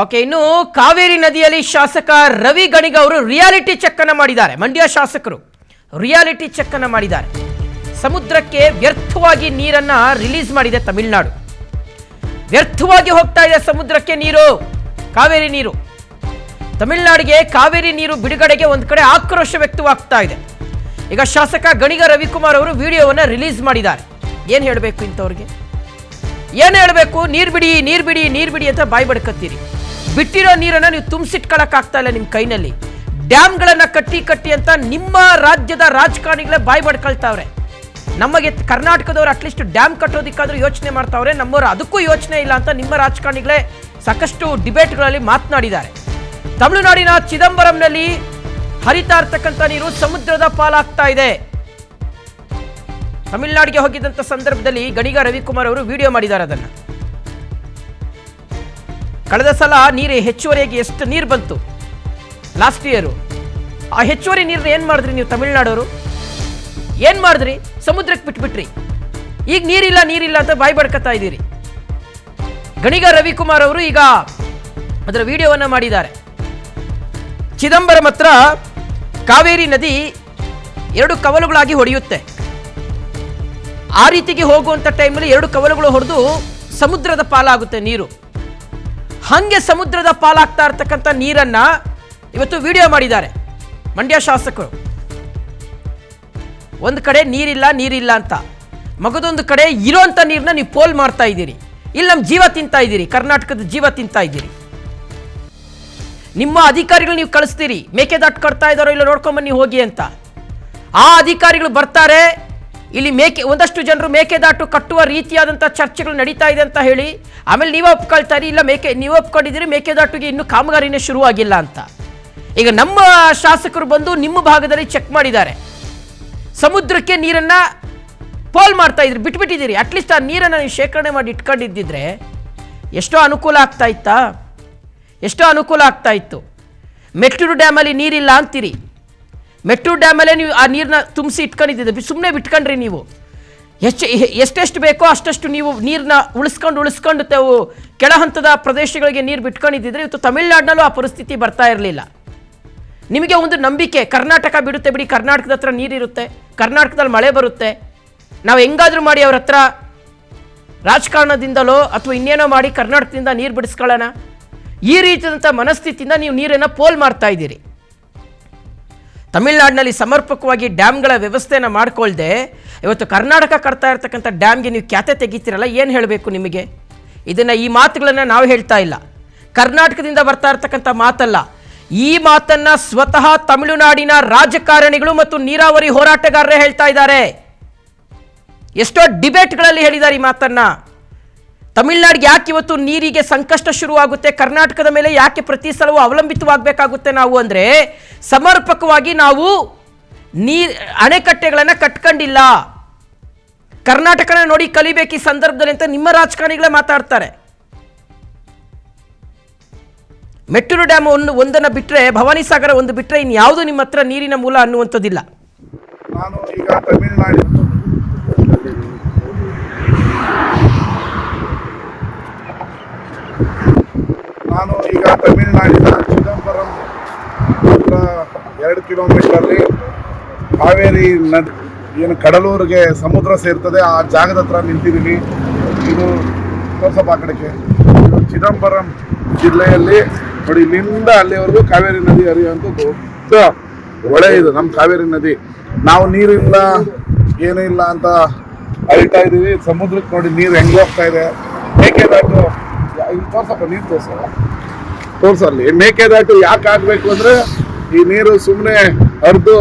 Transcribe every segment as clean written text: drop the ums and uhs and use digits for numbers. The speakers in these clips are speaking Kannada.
ಓಕೆ, ಇನ್ನು ಕಾವೇರಿ ನದಿಯಲ್ಲಿ ಶಾಸಕ ರವಿ ಗಣಿಗ ಅವರು ರಿಯಾಲಿಟಿ ಚೆಕ್ ಅನ್ನು ಮಾಡಿದ್ದಾರೆ. ಮಂಡ್ಯ ಶಾಸಕರು ರಿಯಾಲಿಟಿ ಚೆಕ್ ಅನ್ನು ಮಾಡಿದ್ದಾರೆ. ಸಮುದ್ರಕ್ಕೆ ವ್ಯರ್ಥವಾಗಿ ನೀರನ್ನ ರಿಲೀಸ್ ಮಾಡಿದೆ ತಮಿಳುನಾಡು. ವ್ಯರ್ಥವಾಗಿ ಹೋಗ್ತಾ ಇದೆ ಸಮುದ್ರಕ್ಕೆ ನೀರು, ಕಾವೇರಿ ನೀರು. ತಮಿಳುನಾಡಿಗೆ ಕಾವೇರಿ ನೀರು ಬಿಡುಗಡೆಗೆ ಒಂದು ಕಡೆ ಆಕ್ರೋಶ ವ್ಯಕ್ತವಾಗ್ತಾ ಇದೆ. ಈಗ ಶಾಸಕ ಗಣಿಗ ರವಿಕುಮಾರ್ ಅವರು ವಿಡಿಯೋವನ್ನು ರಿಲೀಸ್ ಮಾಡಿದ್ದಾರೆ. ಏನು ಹೇಳಬೇಕು ಇಂಥವ್ರಿಗೆ? ಏನು ಹೇಳಬೇಕು? ನೀರು ಬಿಡಿ, ನೀರು ಬಿಡಿ, ನೀರು ಬಿಡಿ ಅಂತ ಬಾಯಿ ಬಡ್ಕತ್ತೀರಿ. ಬಿಟ್ಟಿರೋ ನೀರನ್ನು ನೀವು ತುಂಬಿಸಿಟ್ಕೊಳ್ಳೋಕ್ಕಾಗ್ತಾ ಇಲ್ಲ ನಿಮ್ಮ ಕೈನಲ್ಲಿ. ಡ್ಯಾಮ್ಗಳನ್ನು ಕಟ್ಟಿ ಕಟ್ಟಿ ಅಂತ ನಿಮ್ಮ ರಾಜ್ಯದ ರಾಜಕಾರಣಿಗಳೇ ಬಾಯಿ ಬಡ್ಕೊಳ್ತಾವ್ರೆ. ನಮಗೆ ಕರ್ನಾಟಕದವ್ರು ಅಟ್ಲೀಸ್ಟ್ ಡ್ಯಾಮ್ ಕಟ್ಟೋದಕ್ಕಾದ್ರೂ ಯೋಚನೆ ಮಾಡ್ತಾವ್ರೆ, ನಮ್ಮವರು ಅದಕ್ಕೂ ಯೋಚನೆ ಇಲ್ಲ ಅಂತ ನಿಮ್ಮ ರಾಜಕಾರಣಿಗಳೇ ಸಾಕಷ್ಟು ಡಿಬೇಟ್ಗಳಲ್ಲಿ ಮಾತನಾಡಿದ್ದಾರೆ. ತಮಿಳುನಾಡಿನ ಚಿದಂಬರಂನಲ್ಲಿ ಹರಿತಾ ಇರ್ತಕ್ಕಂಥ ನೀರು ಸಮುದ್ರದ ಪಾಲಾಗ್ತಾ ಇದೆ. ತಮಿಳುನಾಡಿಗೆ ಹೋಗಿದ್ದಂಥ ಸಂದರ್ಭದಲ್ಲಿ ಗಣಿಗ ರವಿಕುಮಾರ್ ಅವರು ವಿಡಿಯೋ ಮಾಡಿದ್ದಾರೆ. ಅದನ್ನು ಕಳೆದ ಸಲ ನೀರು ಹೆಚ್ಚುವರಿಯಾಗಿ ಎಷ್ಟು ನೀರು ಬಂತು ಲಾಸ್ಟ್ ಇಯರು, ಆ ಹೆಚ್ಚುವರಿ ನೀರನ್ನ ಏನು ಮಾಡಿದ್ರಿ ನೀವು ತಮಿಳುನಾಡವರು? ಏನು ಮಾಡಿದ್ರಿ? ಸಮುದ್ರಕ್ಕೆ ಬಿಟ್ಬಿಟ್ರಿ. ಈಗ ನೀರಿಲ್ಲ ನೀರಿಲ್ಲ ಅಂತ ಬಾಯಿ ಬಡ್ಕತ್ತಾ ಇದ್ದೀರಿ. ಗಣಿಗ ರವಿಕುಮಾರ್ ಅವರು ಈಗ ಅದರ ವಿಡಿಯೋವನ್ನು ಮಾಡಿದ್ದಾರೆ. ಚಿದಂಬರಂ ಹತ್ರ ಕಾವೇರಿ ನದಿ ಎರಡು ಕವಲುಗಳಾಗಿ ಹೊಡೆಯುತ್ತೆ. ಆ ರೀತಿಗೆ ಹೋಗುವಂಥ ಟೈಮಲ್ಲಿ ಎರಡು ಕವಲುಗಳು ಹೊಡೆದು ಸಮುದ್ರದ ಪಾಲಾಗುತ್ತೆ ನೀರು. ಹಾಗೆ ಸಮುದ್ರದ ಪಾಲಾಗ್ತಾ ಇರ್ತಕ್ಕಂಥ ನೀರನ್ನ ಇವತ್ತು ವಿಡಿಯೋ ಮಾಡಿದ್ದಾರೆ ಮಂಡ್ಯ ಶಾಸಕರು. ಒಂದು ಕಡೆ ನೀರಿಲ್ಲ ನೀರಿಲ್ಲ ಅಂತ, ಮಗದೊಂದು ಕಡೆ ಇರೋಂಥ ನೀರನ್ನ ನೀವು ಪೋಲ್ ಮಾಡ್ತಾ ಇದ್ದೀರಿ. ಇಲ್ಲಿ ನಮ್ಮ ಜೀವ ತಿಂತಾ ಇದ್ದೀರಿ, ಕರ್ನಾಟಕದ ಜೀವ ತಿಂತಾ ಇದ್ದೀರಿ. ನಿಮ್ಮ ಅಧಿಕಾರಿಗಳು ನೀವು ಕಳಿಸ್ತೀರಿ, ಮೇಕೆದಾಟು ಕಟ್ತಾ ಇದ್ದಾರೋ ಇಲ್ಲ ನೋಡ್ಕೊಂಬನ್ನಿ ಹೋಗಿ ಅಂತ. ಆ ಅಧಿಕಾರಿಗಳು ಬರ್ತಾರೆ, ಇಲ್ಲಿ ಒಂದಷ್ಟು ಜನರು ಮೇಕೆದಾಟು ಕಟ್ಟುವ ರೀತಿಯಾದಂಥ ಚರ್ಚೆಗಳು ನಡೀತಾ ಇದೆ ಅಂತ ಹೇಳಿ ಆಮೇಲೆ ನೀವೇ ಒಪ್ಕೊಳ್ತಾರೆ, ಇಲ್ಲ ನೀವು ಒಪ್ಕೊಂಡಿದ್ದೀರಿ ಮೇಕೆದಾಟುಗೆ ಇನ್ನೂ ಕಾಮಗಾರಿನೇ ಶುರುವಾಗಿಲ್ಲ ಅಂತ. ಈಗ ನಮ್ಮ ಶಾಸಕರು ಬಂದು ನಿಮ್ಮ ಭಾಗದಲ್ಲಿ ಚೆಕ್ ಮಾಡಿದ್ದಾರೆ. ಸಮುದ್ರಕ್ಕೆ ನೀರನ್ನು ಪೋಲ್ ಮಾಡ್ತಾ ಇದ್ರಿ, ಬಿಟ್ಬಿಟ್ಟಿದ್ದೀರಿ. ಅಟ್ಲೀಸ್ಟ್ ಆ ನೀರನ್ನು ನೀವು ಶೇಖರಣೆ ಮಾಡಿ ಇಟ್ಕೊಂಡಿದ್ದಿದ್ರೆ ಎಷ್ಟೋ ಅನುಕೂಲ ಆಗ್ತಾ ಇತ್ತಾ? ಎಷ್ಟೋ ಅನುಕೂಲ ಆಗ್ತಾ ಇತ್ತು. ಮೆಟ್ಟೂರು ಡ್ಯಾಮಲ್ಲಿ ನೀರಿಲ್ಲ ಅಂತೀರಿ. ಮೆಟ್ಟೂರು ಡ್ಯಾಮಲ್ಲೇ ನೀವು ಆ ನೀರನ್ನ ತುಂಬಿಸಿ ಇಟ್ಕೊಂಡಿದ್ದಿದ್ದೆ, ಸುಮ್ಮನೆ ಬಿಟ್ಕೊಂಡ್ರಿ ನೀವು. ಎಷ್ಟೆಷ್ಟು ಬೇಕೋ ಅಷ್ಟಷ್ಟು ನೀವು ನೀರನ್ನ ಉಳಿಸ್ಕೊಂಡು ತಾವು ಕೆಳ ಹಂತದ ಪ್ರದೇಶಗಳಿಗೆ ನೀರು ಬಿಟ್ಕೊಂಡಿದ್ದಿದ್ರೆ ಇವತ್ತು ತಮಿಳುನಾಡಿನಲ್ಲೂ ಆ ಪರಿಸ್ಥಿತಿ ಬರ್ತಾ ಇರಲಿಲ್ಲ. ನಿಮಗೆ ಒಂದು ನಂಬಿಕೆ, ಕರ್ನಾಟಕ ಬಿಡುತ್ತೆ ಬಿಡಿ, ಕರ್ನಾಟಕದ ಹತ್ರ ನೀರಿರುತ್ತೆ, ಕರ್ನಾಟಕದಲ್ಲಿ ಮಳೆ ಬರುತ್ತೆ, ನಾವು ಹೆಂಗಾದರೂ ಮಾಡಿ ಅವ್ರ ಹತ್ರ ರಾಜಕಾರಣದಿಂದಲೋ ಅಥವಾ ಇನ್ನೇನೋ ಮಾಡಿ ಕರ್ನಾಟಕದಿಂದ ನೀರು ಬಿಡಿಸ್ಕೊಳ್ಳೋಣ, ಈ ರೀತಿಯಾದಂಥ ಮನಸ್ಥಿತಿಯಿಂದ ನೀವು ನೀರನ್ನು ಪೋಲ್ ಮಾಡ್ತಾ ಇದ್ದೀರಿ. ತಮಿಳುನಾಡಿನಲ್ಲಿ ಸಮರ್ಪಕವಾಗಿ ಡ್ಯಾಮ್ಗಳ ವ್ಯವಸ್ಥೆಯನ್ನು ಮಾಡಿಕೊಳ್ಳದೆ ಇವತ್ತು ಕರ್ನಾಟಕ ಕಟ್ತಾ ಇರ್ತಕ್ಕಂಥ ಡ್ಯಾಮ್ಗೆ ನೀವು ಖ್ಯಾತೆ ತೆಗಿತೀರಲ್ಲ, ಏನು ಹೇಳಬೇಕು ನಿಮಗೆ? ಈ ಮಾತುಗಳನ್ನು ನಾವು ಹೇಳ್ತಾ ಇಲ್ಲ, ಕರ್ನಾಟಕದಿಂದ ಬರ್ತಾ ಇರ್ತಕ್ಕಂಥ ಮಾತಲ್ಲ. ಈ ಮಾತನ್ನು ಸ್ವತಃ ತಮಿಳುನಾಡಿನ ರಾಜಕಾರಣಿಗಳು ಮತ್ತು ನೀರಾವರಿ ಹೋರಾಟಗಾರರೇ ಹೇಳ್ತಾ ಇದ್ದಾರೆ. ಎಷ್ಟೋ ಡಿಬೇಟ್ಗಳಲ್ಲಿ ಹೇಳಿದ್ದಾರೆ ಈ ಮಾತನ್ನು. ತಮಿಳುನಾಡಿಗೆ ಯಾಕೆ ಇವತ್ತು ನೀರಿಗೆ ಸಂಕಷ್ಟ ಶುರುವಾಗುತ್ತೆ, ಕರ್ನಾಟಕದ ಮೇಲೆ ಯಾಕೆ ಪ್ರತಿ ಸಲವೂ ಅವಲಂಬಿತವಾಗಬೇಕಾಗುತ್ತೆ ನಾವು ಅಂದರೆ, ಸಮರ್ಪಕವಾಗಿ ನಾವು ಅಣೆಕಟ್ಟೆಗಳನ್ನು ಕಟ್ಕೊಂಡಿಲ್ಲ. ಕರ್ನಾಟಕನ ನೋಡಿ ಕಲಿಬೇಕು ಈ ಸಂದರ್ಭದಲ್ಲಿ ಅಂತ ನಿಮ್ಮ ರಾಜಕಾರಣಿಗಳೇ ಮಾತಾಡ್ತಾರೆ. ಮೆಟ್ಟೂರು ಡ್ಯಾಮ್ ಒಂದನ್ನು ಬಿಟ್ಟರೆ, ಭವಾನಿ ಸಾಗರ ಒಂದು ಬಿಟ್ಟರೆ ಇನ್ಯಾವುದು ನಿಮ್ಮ ಹತ್ರ ನೀರಿನ ಮೂಲ ಅನ್ನುವಂಥದ್ದಿಲ್ಲ. ನಾನು ಈಗ ತಮಿಳುನಾಡಿನ ಚಿದಂಬರಂ ಹತ್ರ 2 ಕಿಲೋಮೀಟರಲ್ಲಿ ಕಾವೇರಿ ನದಿ ಏನು ಕಡಲೂರಿಗೆ ಸಮುದ್ರ ಸೇರ್ತದೆ, ಆ ಜಾಗದ ಹತ್ರ ನಿಂತಿದ್ದೀನಿ. ಇದು ಸ್ವಲ್ಪ ಆ ಕಡೆಗೆ, ಇದು ಚಿದಂಬರಂ ಜಿಲ್ಲೆಯಲ್ಲಿ ನೋಡಿ, ಇಲ್ಲಿಂದ ಅಲ್ಲಿವರೆಗೂ ಕಾವೇರಿ ನದಿ ಹರಿಯುವಂಥ ದೊಡ್ಡ ಹೊಳೆ ಇದು ನಮ್ಮ ಕಾವೇರಿ ನದಿ. ನಾವು ನೀರಿಲ್ಲ ಏನೂ ಇಲ್ಲ ಅಂತ ಅರಿತಾ ಇದ್ದೀವಿ. ಸಮುದ್ರಕ್ಕೆ ನೋಡಿ ನೀರು ಹೆಂಗೆ ಹೋಗ್ತಾ ಇದೆ. ಮೇಕೆದಾಟು ಇಲ್ಲಿ ತೋರ್ಸಪ್ಪ, ನೀರು ತೋರ್ಸಲ್ಲಿ. ಮೇಕೆದಾಟು ಯಾಕೆ ಆಗಬೇಕು ಅಂದರೆ, ಈ ನೀರು ಸುಮ್ಮನೆ ಹರಿದು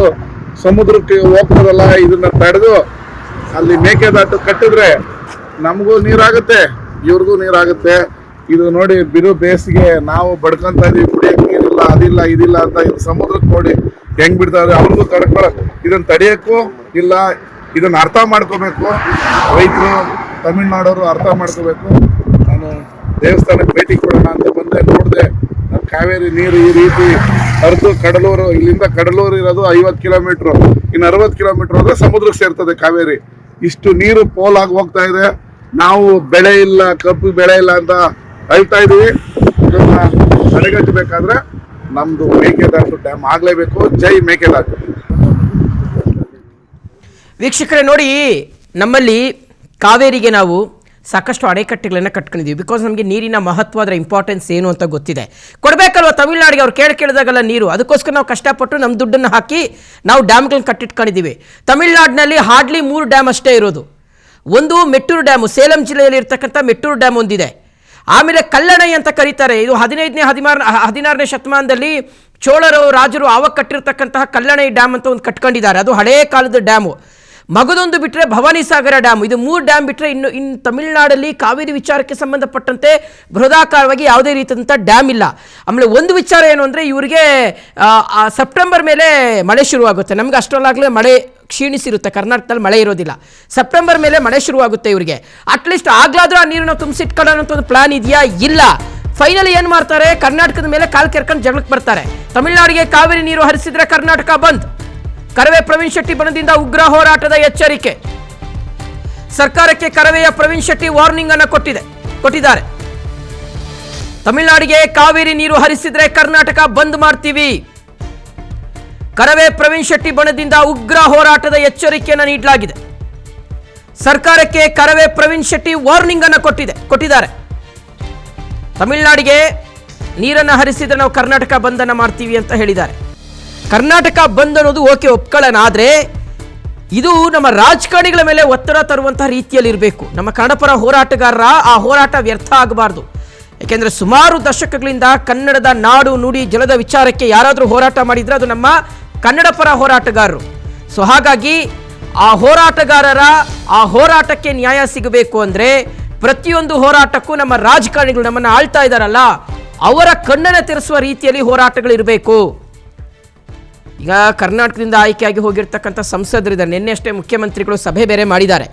ಸಮುದ್ರಕ್ಕೆ ಹೋಗ್ತದಲ್ಲ, ಇದನ್ನ ತಡೆದು ಅಲ್ಲಿ ಮೇಕೆದಾಟು ಕಟ್ಟಿದ್ರೆ ನಮಗೂ ನೀರಾಗುತ್ತೆ, ಇವ್ರಿಗೂ ನೀರಾಗುತ್ತೆ. ಇದು ನೋಡಿ, ಬಿರು ಬೇಸಿಗೆ ನಾವು ಬಡ್ಕೊಂತ ಇದೀವಿ, ಕುಡಿಯಕ್ಕೆ ನೀರಿಲ್ಲ, ಅದಿಲ್ಲ ಇದಿಲ್ಲ ಅಂತ. ಇದು ಸಮುದ್ರಕ್ಕೆ ನೋಡಿ ಹೆಂಗ್ ಬಿಡ್ತಾರೆ, ಅವ್ರಿಗೂ ಇದನ್ನ ತಡೆಯೋಕ್ಕೂ ಇಲ್ಲ. ಇದನ್ನ ಅರ್ಥ ಮಾಡ್ಕೋಬೇಕು ರೈತರು, ತಮಿಳ್ನಾಡವರು ಅರ್ಥ ಮಾಡ್ಕೋಬೇಕು. ನಾನು ದೇವಸ್ಥಾನಕ್ಕೆ ಭೇಟಿ ಕೊಡೋಣ ಅಂತ ಬಂದೆ, ನೋಡಿದೆ ನಮ್ಮ ಕಾವೇರಿ ನೀರು ಈ ರೀತಿ ಹರಿದು ಕಡಲೂರು, ಇಲ್ಲಿಂದ ಕಡಲೂರು ಇರೋದು 50 ಕಿಲೋಮೀಟ್ರು, ಇನ್ನು 60 ಕಿಲೋಮೀಟ್ರ್ ಹೋದ್ರೆ ಸಮುದ್ರಕ್ಕೆ ಸೇರ್ತದೆ ಕಾವೇರಿ. ಇಷ್ಟು ನೀರು ಪೋಲಾಗಿ ಹೋಗ್ತಾ ಇದೆ. ನಾವು ಬೆಳೆ ಇಲ್ಲ, ಕಬ್ಬು ಬೆಳೆ ಇಲ್ಲ ಅಂತ ಹೇಳ್ತಾ ಇದೀವಿ. ತಡೆಗಟ್ಟಬೇಕಾದ್ರೆ ನಮ್ದು ಮೇಕೆದಾಟು ಡ್ಯಾಮ್ ಆಗಲೇಬೇಕು. ಜೈ ಮೇಕೆದಾಟು. ವೀಕ್ಷಕರೇ ನೋಡಿ, ನಮ್ಮಲ್ಲಿ ಕಾವೇರಿಗೆ ನಾವು ಸಾಕಷ್ಟು ಅಣೆಕಟ್ಟೆಗಳನ್ನು ಕಟ್ಕೊಂಡಿದ್ದೀವಿ. ಬಿಕಾಸ್ ನಮಗೆ ನೀರಿನ ಮಹತ್ವ, ಅದರ ಇಂಪಾರ್ಟೆನ್ಸ್ ಏನು ಅಂತ ಗೊತ್ತಿದೆ. ಕೊಡಬೇಕಲ್ವ ತಮಿಳ್ನಾಡಿಗೆ, ಅವ್ರು ಕೇಳಿದಾಗಲ್ಲ ನೀರು. ಅದಕ್ಕೋಸ್ಕರ ನಾವು ಕಷ್ಟಪಟ್ಟು ನಮ್ಮ ದುಡ್ಡನ್ನು ಹಾಕಿ ನಾವು ಡ್ಯಾಮ್ಗಳನ್ನ ಕಟ್ಟಿಟ್ಕೊಂಡಿದ್ದೀವಿ. ತಮಿಳ್ನಾಡಿನಲ್ಲಿ ಹಾರ್ಡ್ಲಿ 3 ಡ್ಯಾಮ್ ಅಷ್ಟೇ ಇರೋದು. ಒಂದು ಮೆಟ್ಟೂರು ಡ್ಯಾಮು, ಸೇಲಂ ಜಿಲ್ಲೆಯಲ್ಲಿ ಇರ್ತಕ್ಕಂಥ ಮೆಟ್ಟೂರು ಡ್ಯಾಮ್ ಒಂದಿದೆ. ಆಮೇಲೆ ಕಲ್ಲಣೈ ಅಂತ ಕರೀತಾರೆ. ಇದು 16ನೇ ಶತಮಾನದಲ್ಲಿ ಚೋಳರು ರಾಜರು ಆವಾಗ ಕಟ್ಟಿರ್ತಕ್ಕಂತಹ ಕಲ್ಲಣೈ ಡ್ಯಾಮ್ ಅಂತ ಒಂದು ಕಟ್ಕೊಂಡಿದ್ದಾರೆ. ಅದು ಹಳೇ ಕಾಲದ ಡ್ಯಾಮು. ಮಗದೊಂದು ಬಿಟ್ಟರೆ ಭವಾನಿ ಸಾಗರ ಡ್ಯಾಮ್. ಇದು 3 ಡ್ಯಾಮ್ ಬಿಟ್ಟರೆ ಇನ್ನು ತಮಿಳುನಾಡಲ್ಲಿ ಕಾವೇರಿ ವಿಚಾರಕ್ಕೆ ಸಂಬಂಧಪಟ್ಟಂತೆ ಬೃಹದಾಕಾರವಾಗಿ ಯಾವುದೇ ರೀತಿಯಾದಂಥ ಡ್ಯಾಮ್ ಇಲ್ಲ. ಆಮೇಲೆ ಒಂದು ವಿಚಾರ ಏನು ಅಂದರೆ, ಇವರಿಗೆ ಸೆಪ್ಟೆಂಬರ್ ಮೇಲೆ ಮಳೆ ಶುರುವಾಗುತ್ತೆ. ನಮ್ಗೆ ಅಷ್ಟರಲ್ಲಾಗಲೇ ಮಳೆ ಕ್ಷೀಣಿಸಿರುತ್ತೆ. ಕರ್ನಾಟಕದಲ್ಲಿ ಮಳೆ ಇರೋದಿಲ್ಲ. ಸೆಪ್ಟೆಂಬರ್ ಮೇಲೆ ಮಳೆ ಶುರುವಾಗುತ್ತೆ ಇವರಿಗೆ. ಅಟ್ಲೀಸ್ಟ್ ಆಗ್ಲಾದ್ರೂ ಆ ನೀರನ್ನು ತುಂಬಿಸಿಟ್ಕೊಳ್ಳೋಣ ಅಂತ ಒಂದು ಪ್ಲಾನ್ ಇದೆಯಾ? ಇಲ್ಲ. ಫೈನಲಿ ಏನು ಮಾಡ್ತಾರೆ, ಕರ್ನಾಟಕದ ಮೇಲೆ ಕಾಲು ಕೆರ್ಕೊಂಡು ಜಗಳಕ್ಕೆ ಬರ್ತಾರೆ. ತಮಿಳುನಾಡಿಗೆ ಕಾವೇರಿ ನೀರು ಹರಿಸಿದ್ರೆ ಕರ್ನಾಟಕ ಬಂದ್. ಕರವೇ ಪ್ರವೀಣ್ ಶೆಟ್ಟಿ ಬಣದಿಂದ ಉಗ್ರ ಹೋರಾಟದ ಎಚ್ಚರಿಕೆ. ಸರ್ಕಾರಕ್ಕೆ ಕರವೆಯ ಪ್ರವೀಣ್ ಶೆಟ್ಟಿ ವಾರ್ನಿಂಗ್ ಅನ್ನು ಕೊಟ್ಟಿದ್ದಾರೆ. ತಮಿಳುನಾಡಿಗೆ ಕಾವೇರಿ ನೀರು ಹರಿಸಿದ್ರೆ ಕರ್ನಾಟಕ ಬಂದ್ ಮಾಡ್ತೀವಿ. ಕರವೇ ಪ್ರವೀಣ್ ಶೆಟ್ಟಿ ಬಣದಿಂದ ಉಗ್ರ ಹೋರಾಟದ ಎಚ್ಚರಿಕೆಯನ್ನು ನೀಡಲಾಗಿದೆ. ಸರ್ಕಾರಕ್ಕೆ ಕರವೇ ಪ್ರವೀಣ್ ಶೆಟ್ಟಿ ವಾರ್ನಿಂಗ್ ಅನ್ನು ಕೊಟ್ಟಿದ್ದಾರೆ. ತಮಿಳುನಾಡಿಗೆ ನೀರನ್ನು ಹರಿಸಿದ್ರೆ ನಾವು ಕರ್ನಾಟಕ ಬಂದ್ ಅನ್ನು ಮಾಡ್ತೀವಿ ಅಂತ ಹೇಳಿದ್ದಾರೆ. ಕರ್ನಾಟಕ ಬಂದ್ ಅನ್ನೋದು ಓಕೆ, ಒಪ್ಕೊಳ್ಳೋಣ. ಆದರೆ ಇದು ನಮ್ಮ ರಾಜಕಾರಣಿಗಳ ಮೇಲೆ ಒತ್ತಡ ತರುವಂತಹ ರೀತಿಯಲ್ಲಿ ಇರಬೇಕು. ನಮ್ಮ ಕನ್ನಡಪರ ಹೋರಾಟಗಾರರ ಆ ಹೋರಾಟ ವ್ಯರ್ಥ ಆಗಬಾರ್ದು. ಯಾಕೆಂದರೆ ಸುಮಾರು ದಶಕಗಳಿಂದ ಕನ್ನಡದ ನಾಡು, ನುಡಿ, ಜಲದ ವಿಚಾರಕ್ಕೆ ಯಾರಾದರೂ ಹೋರಾಟ ಮಾಡಿದರೆ ಅದು ನಮ್ಮ ಕನ್ನಡ ಪರ ಹೋರಾಟಗಾರರು. ಸೊ ಹಾಗಾಗಿ ಆ ಹೋರಾಟಗಾರರ ಆ ಹೋರಾಟಕ್ಕೆ ನ್ಯಾಯ ಸಿಗಬೇಕು ಅಂದರೆ ಪ್ರತಿಯೊಂದು ಹೋರಾಟಕ್ಕೂ ನಮ್ಮ ರಾಜಕಾರಣಿಗಳು ನಮ್ಮನ್ನು ಆಳ್ತಾ ಇದ್ದಾರಲ್ಲ, ಅವರ ಕಣ್ಣನ್ನು ತೆರೆಸುವ ರೀತಿಯಲ್ಲಿ ಹೋರಾಟಗಳಿರಬೇಕು. ಈಗ ಕರ್ನಾಟಕದಿಂದ ಆಯ್ಕೆಯಾಗಿ ಹೋಗಿರ್ತಕ್ಕಂಥ ಸಂಸದರಿದ್ದಾರೆ. ನಿನ್ನೆ ಅಷ್ಟೇ ಮುಖ್ಯಮಂತ್ರಿಗಳು ಸಭೆ ಬೇರೆ ಮಾಡಿದ್ದಾರೆ.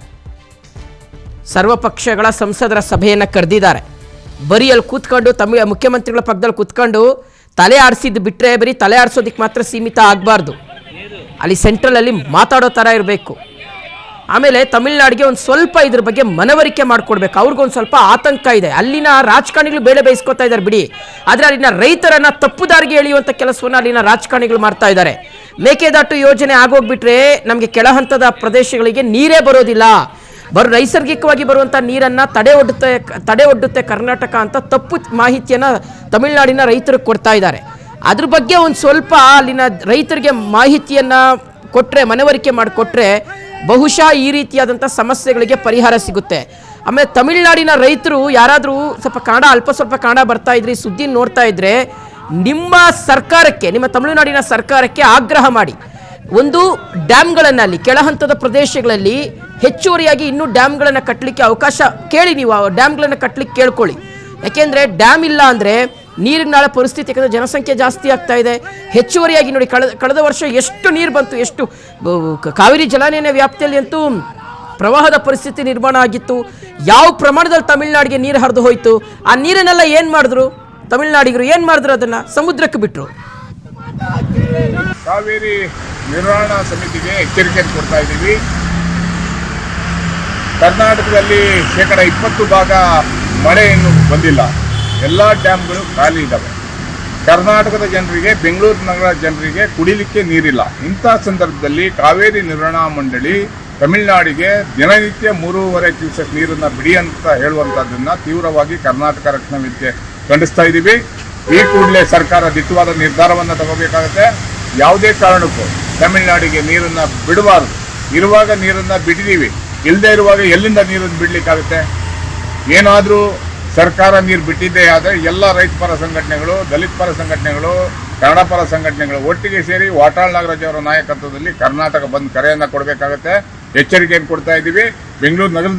ಸರ್ವಪಕ್ಷಗಳ ಸಂಸದರ ಸಭೆಯನ್ನು ಕರೆದಿದ್ದಾರೆ. ಬರೀ ಅಲ್ಲಿ ಕೂತ್ಕೊಂಡು ಮುಖ್ಯಮಂತ್ರಿಗಳ ಪಕ್ಕದಲ್ಲಿ ಕೂತ್ಕೊಂಡು ತಲೆ ಆಡಿಸಿದ್ದು ಬಿಟ್ಟರೆ ಬರೀ ತಲೆ ಆಡಿಸೋದಕ್ಕೆ ಮಾತ್ರ ಸೀಮಿತ ಆಗಬಾರ್ದು. ಅಲ್ಲಿ ಸೆಂಟ್ರಲಲ್ಲಿ ಮಾತಾಡೋ ಥರ ಇರಬೇಕು. ಆಮೇಲೆ ತಮಿಳ್ನಾಡಿಗೆ ಒಂದು ಸ್ವಲ್ಪ ಇದ್ರ ಬಗ್ಗೆ ಮನವರಿಕೆ ಮಾಡಿಕೊಡ್ಬೇಕು. ಅವ್ರಿಗೊಂದು ಸ್ವಲ್ಪ ಆತಂಕ ಇದೆ. ಅಲ್ಲಿನ ರಾಜಕಾರಣಿಗಳು ಬೇಳೆ ಬೇಯಿಸ್ಕೊತಾ ಇದ್ದಾರೆ ಬಿಡಿ, ಆದರೆ ಅಲ್ಲಿನ ರೈತರನ್ನು ತಪ್ಪುದಾರಿಗೆ ಎಳೆಯುವಂಥ ಕೆಲಸವನ್ನು ಅಲ್ಲಿನ ರಾಜಕಾರಣಿಗಳು ಮಾಡ್ತಾ ಇದ್ದಾರೆ. ಮೇಕೆದಾಟು ಯೋಜನೆ ಆಗೋಗ್ಬಿಟ್ರೆ ನಮಗೆ ಕೆಳ ಹಂತದ ಪ್ರದೇಶಗಳಿಗೆ ನೀರೇ ಬರೋದಿಲ್ಲ. ನೈಸರ್ಗಿಕವಾಗಿ ಬರುವಂಥ ನೀರನ್ನು ತಡೆ ಒಡ್ಡುತ್ತೆ ಕರ್ನಾಟಕ ಅಂತ ತಪ್ಪು ಮಾಹಿತಿಯನ್ನು ತಮಿಳುನಾಡಿನ ರೈತರಿಗೆ ಕೊಡ್ತಾ ಇದ್ದಾರೆ. ಅದ್ರ ಬಗ್ಗೆ ಒಂದು ಸ್ವಲ್ಪ ಅಲ್ಲಿನ ರೈತರಿಗೆ ಮಾಹಿತಿಯನ್ನು ಕೊಟ್ಟರೆ, ಮನವರಿಕೆ ಮಾಡಿಕೊಟ್ರೆ ಬಹುಶಃ ಈ ರೀತಿಯಾದಂಥ ಸಮಸ್ಯೆಗಳಿಗೆ ಪರಿಹಾರ ಸಿಗುತ್ತೆ. ಆಮೇಲೆ ತಮಿಳುನಾಡಿನ ರೈತರು ಯಾರಾದರೂ ಅಲ್ಪ ಸ್ವಲ್ಪ ಕನ್ನಡ ಬರ್ತಾ ಇದ್ರಿ, ಸುದ್ದಿ ನೋಡ್ತಾ ಇದ್ರೆ ನಿಮ್ಮ ಸರ್ಕಾರಕ್ಕೆ, ನಿಮ್ಮ ತಮಿಳುನಾಡಿನ ಸರ್ಕಾರಕ್ಕೆ ಆಗ್ರಹ ಮಾಡಿ ಒಂದು ಡ್ಯಾಮ್ಗಳನ್ನು ಅಲ್ಲಿ ಕೆಳ ಹಂತದ ಪ್ರದೇಶಗಳಲ್ಲಿ ಹೆಚ್ಚುವರಿಯಾಗಿ ಇನ್ನೂ ಡ್ಯಾಮ್ಗಳನ್ನು ಕಟ್ಟಲಿಕ್ಕೆ ಅವಕಾಶ ಕೇಳಿ. ನೀವು ಆ ಡ್ಯಾಮ್ಗಳನ್ನು ಕಟ್ಟಲಿಕ್ಕೆ ಕೇಳ್ಕೊಳ್ಳಿ. ಯಾಕೆಂದರೆ ಡ್ಯಾಮ್ ಇಲ್ಲ ಅಂದರೆ ನೀರಿನ ನಾಳೆ ಪರಿಸ್ಥಿತಿ, ಯಾಕಂದರೆ ಜನಸಂಖ್ಯೆ ಜಾಸ್ತಿ ಆಗ್ತಾ ಇದೆ. ಹೆಚ್ಚುವರಿಯಾಗಿ ನೋಡಿ, ಕಳೆದ ವರ್ಷ ಎಷ್ಟು ನೀರು ಬಂತು, ಎಷ್ಟು ಕಾವೇರಿ ಜಲಾನಯನ ವ್ಯಾಪ್ತಿಯಲ್ಲಿ ಅಂತೂ ಪ್ರವಾಹದ ಪರಿಸ್ಥಿತಿ ನಿರ್ಮಾಣ ಆಗಿತ್ತು. ಯಾವ ಪ್ರಮಾಣದಲ್ಲಿ ತಮಿಳುನಾಡಿಗೆ ನೀರು ಹರಿದು ಹೋಯಿತು. ಆ ನೀರನ್ನೆಲ್ಲ ಏನು ಮಾಡಿದ್ರು ತಮಿಳುನಾಡಿಗರು? ಏನು ಮಾಡಿದ್ರು? ಅದನ್ನು ಸಮುದ್ರಕ್ಕೆ ಬಿಟ್ಟರು. ಕಾವೇರಿ ನಿರ್ವಹಣಾ ಸಮಿತಿಗೆ ಎಚ್ಚರಿಕೆಯನ್ನು ಕೊಡ್ತಾ ಇದ್ದೀವಿ. ಕರ್ನಾಟಕದಲ್ಲಿ 20% ಮಳೆ ಇನ್ನೂ ಬಂದಿಲ್ಲ. ಎಲ್ಲ ಡ್ಯಾಮ್ಗಳು ಖಾಲಿ ಇದ್ದಾವೆ. ಕರ್ನಾಟಕದ ಜನರಿಗೆ, ಬೆಂಗಳೂರು ನಗರ ಜನರಿಗೆ ಕುಡಿಲಿಕ್ಕೆ ನೀರಿಲ್ಲ. ಇಂಥ ಸಂದರ್ಭದಲ್ಲಿ ಕಾವೇರಿ ನಿರ್ವಹಣಾ ಮಂಡಳಿ ತಮಿಳುನಾಡಿಗೆ ದಿನನಿತ್ಯ 3.5 ಕ್ಯೂಸೆಕ್ ನೀರನ್ನು ಬಿಡಿ ಅಂತ ಹೇಳುವಂಥದ್ದನ್ನು ತೀವ್ರವಾಗಿ ಕರ್ನಾಟಕ ರಕ್ಷಣಾ ವೇದಿಕೆ ಖಂಡಿಸ್ತಾ ಇದ್ದೀವಿ. ಈ ಕೂಡಲೇ ಸರ್ಕಾರ ದಿಟ್ಟವಾದ ನಿರ್ಧಾರವನ್ನು ತಗೋಬೇಕಾಗುತ್ತೆ. ಯಾವುದೇ ಕಾರಣಕ್ಕೂ ತಮಿಳುನಾಡಿಗೆ ನೀರನ್ನು ಬಿಡಬಾರ್ದು. ಇರುವಾಗ ನೀರನ್ನು ಬಿಟ್ಟಿದ್ದೀವಿ, ಇಲ್ಲದೆ ಇರುವಾಗ ಎಲ್ಲಿಂದ ನೀರನ್ನು ಬಿಡಲಿಕ್ಕಾಗುತ್ತೆ? ಏನಾದರೂ ಸರ್ಕಾರ ನೀರು ಬಿಟ್ಟಿದ್ದೇ ಆದರೆ ಎಲ್ಲ ರೈತ ಪರ ಸಂಘಟನೆಗಳು, ದಲಿತ ಪರ ಸಂಘಟನೆಗಳು, ಕನ್ನಡ ಪರ ಸಂಘಟನೆಗಳು ಒಟ್ಟಿಗೆ ಸೇರಿ ವಾಟಾಳ್ ನಾಗರಾಜ್ ಅವರ ನಾಯಕತ್ವದಲ್ಲಿ ಕರ್ನಾಟಕ ಬಂದ್ ಕರೆಯನ್ನು ಕೊಡಬೇಕಾಗುತ್ತೆ. ಎಚ್ಚರಿಕೆಯನ್ನು ಕೊಡ್ತಾ ಇದ್ದೀವಿ. ಬೆಂಗಳೂರು ನಗರದಲ್ಲಿ